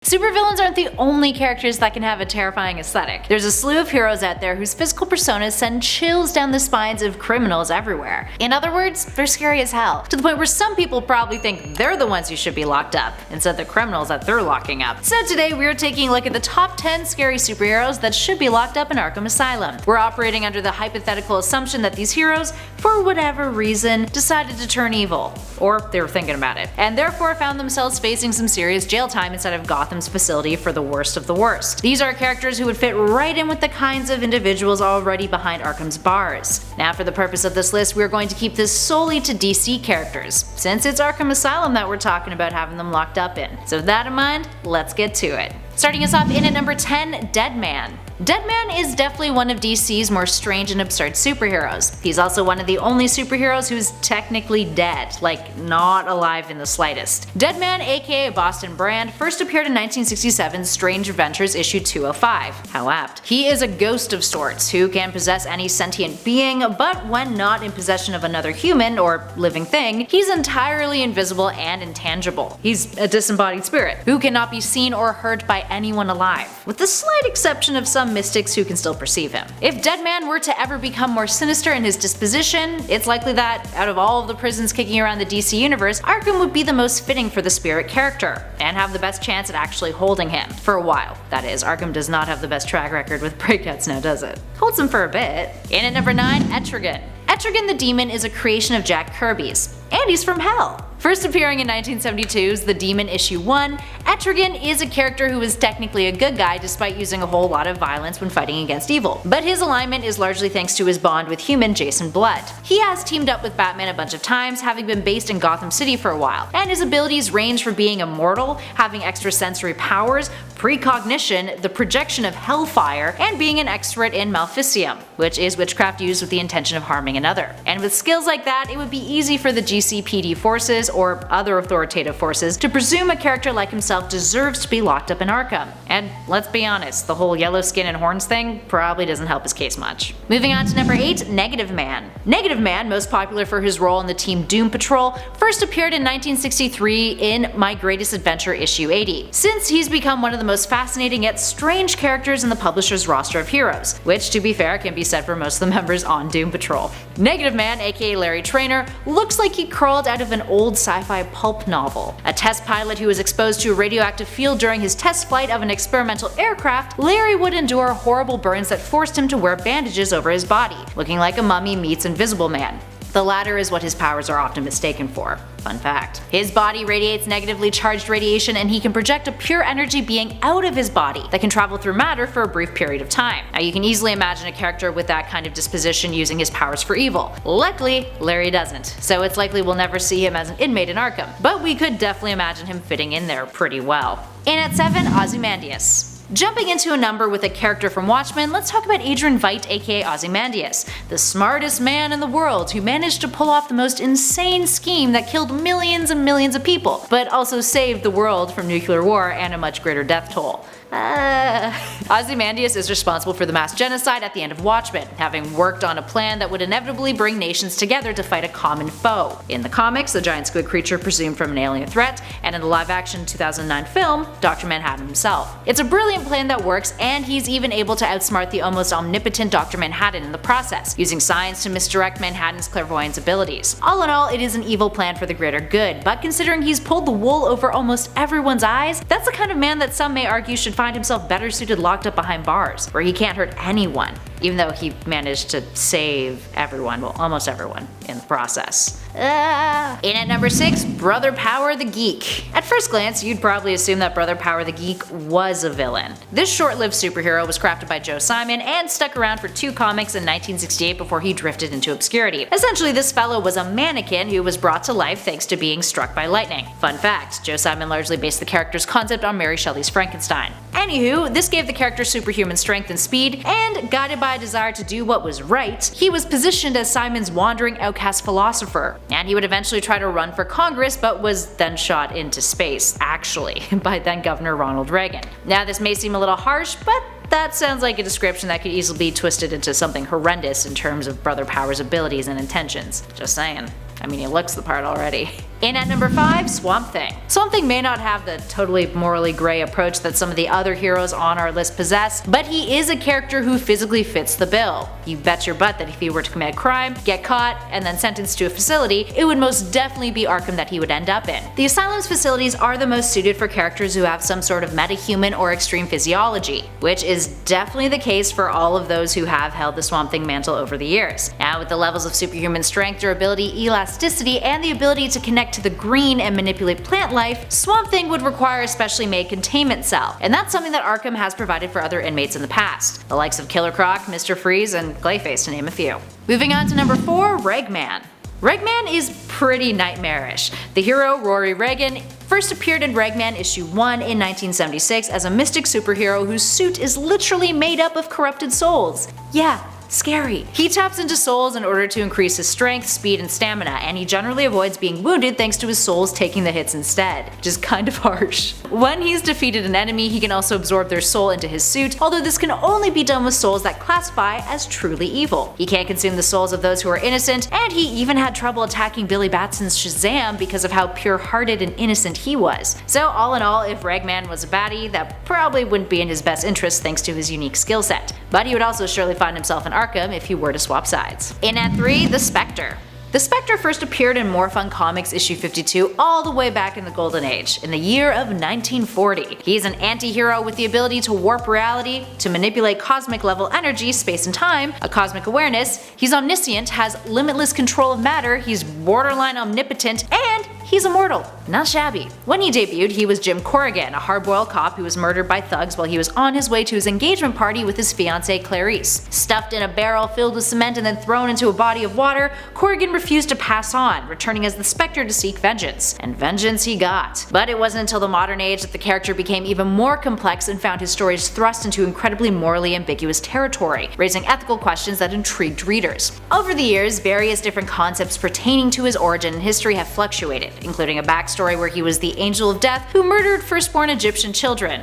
Supervillains aren't the only characters that can have a terrifying aesthetic. There's a slew of heroes out there whose physical personas send chills down the spines of criminals everywhere. In other words, they're scary as hell, to the point where some people probably think they're the ones who should be locked up, instead of the criminals that they're locking up. So today we are taking a look at the top 10 scary superheroes that should be locked up in Arkham Asylum. We're operating under the hypothetical assumption that these heroes, for whatever reason, decided to turn evil. Or they were thinking about it, and therefore found themselves facing some serious jail time inside of Gotham's facility for the worst of the worst. These are characters who would fit right in with the kinds of individuals already behind Arkham's bars. Now for the purpose of this list, we are going to keep this solely to DC characters, since it's Arkham Asylum that we're talking about having them locked up in. So with that in mind, let's get to it. Starting us off in at number 10, DEADMAN. DEADMAN is definitely one of DC's more strange and absurd superheroes. He's also one of the only superheroes who's technically dead, like not alive in the slightest. DEADMAN, aka Boston Brand, first appeared in 1967's Strange Adventures issue 205. How apt. He is a ghost of sorts who can possess any sentient being, but when not in possession of another human or living thing, he's entirely invisible and intangible. He's a disembodied spirit who cannot be seen or heard by anyone alive, with the slight exception of some mystics who can still perceive him. If DEADMAN were to ever become more sinister in his disposition, it's likely that, out of all of the prisons kicking around the DC universe, Arkham would be the most fitting for the spirit character, and have the best chance at actually holding him. For a while, that is. Arkham does not have the best track record with breakouts now, does it? Holds him for a bit. In at number 9, ETRIGAN. ETRIGAN the Demon is a creation of Jack Kirby's, and he's from hell. First appearing in 1972's The Demon issue 1, ETRIGAN is a character who is technically a good guy despite using a whole lot of violence when fighting against evil. But his alignment is largely thanks to his bond with human Jason Blood. He has teamed up with Batman a bunch of times, having been based in Gotham City for a while, and his abilities range from being immortal, having extrasensory powers, precognition, the projection of hellfire, and being an expert in Maleficium, which is witchcraft used with the intention of harming another. And with skills like that, it would be easy for the GCPD forces or other authoritative forces to presume a character like himself deserves to be locked up in Arkham. And let's be honest, the whole yellow skin and horns thing probably doesn't help his case much. Moving on to number 8, Negative Man. Negative Man, most popular for his role in the Team Doom Patrol, first appeared in 1963 in My Greatest Adventure issue 80. Since he's become one of the most fascinating yet strange characters in the publisher's roster of heroes, which to be fair can be said for most of the members on Doom Patrol. Negative Man, aka Larry Trainor, looks like he crawled out of an old sci-fi pulp novel. A test pilot who was exposed to a radioactive field during his test flight of an experimental aircraft, Larry would endure horrible burns that forced him to wear bandages over his body, looking like a mummy meets Invisible Man. The latter is what his powers are often mistaken for. Fun fact. His body radiates negatively charged radiation, and he can project a pure energy being out of his body that can travel through matter for a brief period of time. Now you can easily imagine a character with that kind of disposition using his powers for evil. Luckily, Larry doesn't, so it's likely we'll never see him as an inmate in Arkham, but we could definitely imagine him fitting in there pretty well. In at 7, OZYMANDIAS. Jumping into a number with a character from Watchmen, let's talk about Adrian Veidt, aka Ozymandias, the smartest man in the world who managed to pull off the most insane scheme that killed millions and millions of people, but also saved the world from nuclear war and a much greater death toll. Ozymandias is responsible for the mass genocide at the end of Watchmen, having worked on a plan that would inevitably bring nations together to fight a common foe. In the comics, the giant squid creature presumed from an alien threat, and in the live-action 2009 film, Dr. Manhattan himself. It's a brilliant plan that works, and he's even able to outsmart the almost omnipotent Dr. Manhattan in the process, using science to misdirect Manhattan's clairvoyance abilities. All in all, it is an evil plan for the greater good, but considering he's pulled the wool over almost everyone's eyes, that's the kind of man that some may argue should find himself better suited locked up behind bars, where he can't hurt anyone, even though he managed to save everyone, well, almost everyone, in the process. In at number 6, Brother Power the Geek. At first glance, you'd probably assume that Brother Power the Geek was a villain. This short-lived superhero was crafted by Joe Simon and stuck around for 2 comics in 1968 before he drifted into obscurity. Essentially, this fellow was a mannequin who was brought to life thanks to being struck by lightning. Fun fact, Joe Simon largely based the character's concept on Mary Shelley's Frankenstein. Anywho, this gave the character superhuman strength and speed, and guided by a desire to do what was right, he was positioned as Simon's wandering outcast philosopher. And he would eventually try to run for Congress, but was then shot into space, actually, by then Governor Ronald Reagan. Now this may seem a little harsh, but that sounds like a description that could easily be twisted into something horrendous in terms of Brother Power's abilities and intentions. Just saying. I mean, he looks the part already. In at number 5, Swamp Thing. Swamp Thing may not have the totally morally gray approach that some of the other heroes on our list possess, but he is a character who physically fits the bill. You bet your butt that if he were to commit a crime, get caught, and then sentenced to a facility, it would most definitely be Arkham that he would end up in. The Asylum's facilities are the most suited for characters who have some sort of metahuman or extreme physiology, which is definitely the case for all of those who have held the Swamp Thing mantle over the years. Now, with the levels of superhuman strength, durability, elasticity, and the ability to connect to the green and manipulate plant life, Swamp Thing would require a specially made containment cell, and that's something that Arkham has provided for other inmates in the past, the likes of Killer Croc, Mr. Freeze, and Clayface to name a few. Moving on to number 4, RAGMAN. RAGMAN is pretty nightmarish. The hero, Rory Regan, first appeared in RAGMAN issue 1 in 1976 as a mystic superhero whose suit is literally made up of corrupted souls. Yeah, scary. He taps into souls in order to increase his strength, speed, and stamina, and he generally avoids being wounded thanks to his souls taking the hits instead, which is kind of harsh. When he's defeated an enemy, he can also absorb their soul into his suit, although this can only be done with souls that classify as truly evil. He can't consume the souls of those who are innocent, and he even had trouble attacking Billy Batson's Shazam because of how pure-hearted and innocent he was. So all in all, if RAGMAN was a baddie, that probably wouldn't be in his best interest thanks to his unique skill set. But he would also surely find himself in Arkham if he were to swap sides. In at 3, the SPECTRE. The SPECTRE first appeared in More Fun Comics issue 52 all the way back in the Golden Age, in the year of 1940. He's an anti-hero with the ability to warp reality, to manipulate cosmic level energy, space and time, a cosmic awareness, he's omniscient, has limitless control of matter, he's borderline omnipotent, and he's immortal. Not shabby. When he debuted, he was Jim Corrigan, a hard-boiled cop who was murdered by thugs while he was on his way to his engagement party with his fiancée Clarice. Stuffed in a barrel filled with cement and then thrown into a body of water, Corrigan refused to pass on, returning as the Spectre to seek vengeance. And vengeance he got. But it wasn't until the modern age that the character became even more complex and found his stories thrust into incredibly morally ambiguous territory, raising ethical questions that intrigued readers. Over the years, various different concepts pertaining to his origin and history have fluctuated, including a backstory where he was the angel of death who murdered firstborn Egyptian children.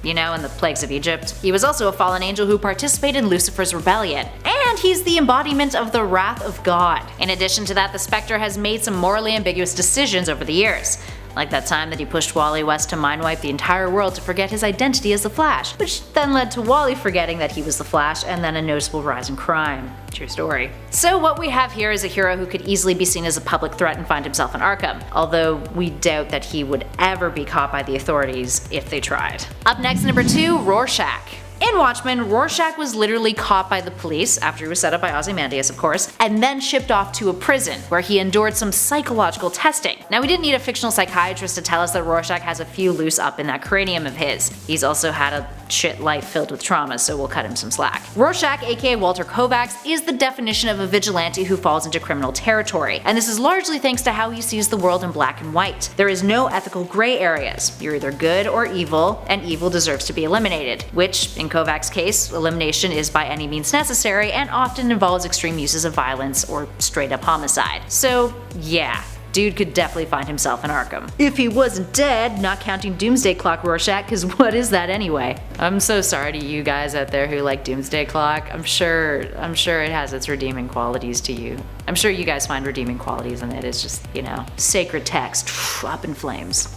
You know, in the plagues of Egypt. He was also a fallen angel who participated in Lucifer's rebellion. And he's the embodiment of the wrath of God. In addition to that, the Spectre has made some morally ambiguous decisions over the years. Like that time that he pushed Wally West to mind-wipe the entire world to forget his identity as the Flash, which then led to Wally forgetting that he was the Flash and then a noticeable rise in crime. True story. So what we have here is a hero who could easily be seen as a public threat and find himself in Arkham, although we doubt that he would ever be caught by the authorities if they tried. Up next, number 2, Rorschach. In Watchmen, Rorschach was literally caught by the police, after he was set up by Ozymandias of course, and then shipped off to a prison, where he endured some psychological testing. Now we didn't need a fictional psychiatrist to tell us that Rorschach has a few loose up in that cranium of his. He's also had a shit life filled with trauma, so we'll cut him some slack. Rorschach, aka Walter Kovacs, is the definition of a vigilante who falls into criminal territory, and this is largely thanks to how he sees the world in black and white. There is no ethical gray areas. You're either good or evil, and evil deserves to be eliminated, which, in Kovacs' case, elimination is by any means necessary and often involves extreme uses of violence or straight up homicide. So yeah, dude could definitely find himself in Arkham. If he wasn't dead, not counting Doomsday Clock Rorschach, cause what is that anyway? I'm so sorry to you guys out there who like Doomsday Clock. I'm sure it has its redeeming qualities to you. I'm sure you guys find redeeming qualities in it. It's just, you know, sacred text, up in flames.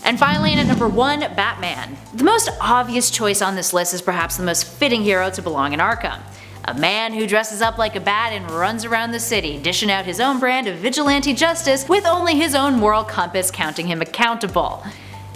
And finally, in at number 1, Batman. The most obvious choice on this list is perhaps the most fitting hero to belong in Arkham. A man who dresses up like a bat and runs around the city, dishing out his own brand of vigilante justice with only his own moral compass counting him accountable.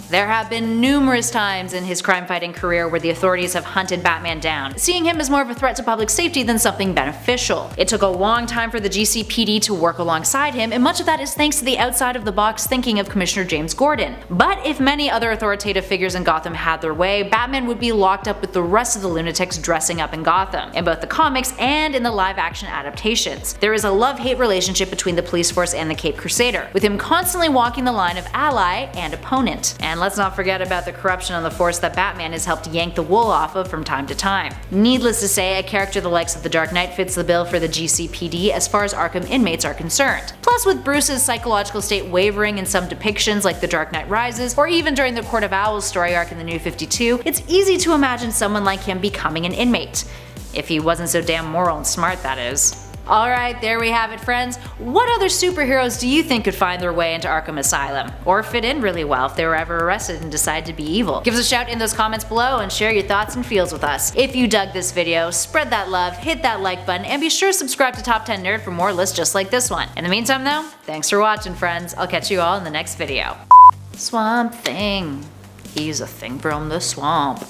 There have been numerous times in his crime-fighting career where the authorities have hunted Batman down, seeing him as more of a threat to public safety than something beneficial. It took a long time for the GCPD to work alongside him, and much of that is thanks to the outside-of-the-box thinking of Commissioner James Gordon. But if many other authoritative figures in Gotham had their way, Batman would be locked up with the rest of the lunatics dressing up in Gotham, in both the comics and in the live-action adaptations. There is a love-hate relationship between the police force and the Caped Crusader, with him constantly walking the line of ally and opponent. And let's not forget about the corruption on the force that Batman has helped yank the wool off of from time to time. Needless to say, a character the likes of the Dark Knight fits the bill for the GCPD as far as Arkham inmates are concerned. Plus, with Bruce's psychological state wavering in some depictions like The Dark Knight Rises, or even during the Court of Owls story arc in the New 52, it's easy to imagine someone like him becoming an inmate. If he wasn't so damn moral and smart, that is. Alright, there we have it, friends. What other superheroes do you think could find their way into Arkham Asylum? Or fit in really well if they were ever arrested and decide to be evil? Give us a shout in those comments below and share your thoughts and feels with us. If you dug this video, spread that love, hit that like button, and be sure to subscribe to Top 10 Nerd for more lists just like this one. In the meantime though, thanks for watching, friends. I'll catch you all in the next video. Swamp Thing. He's a thing from the swamp.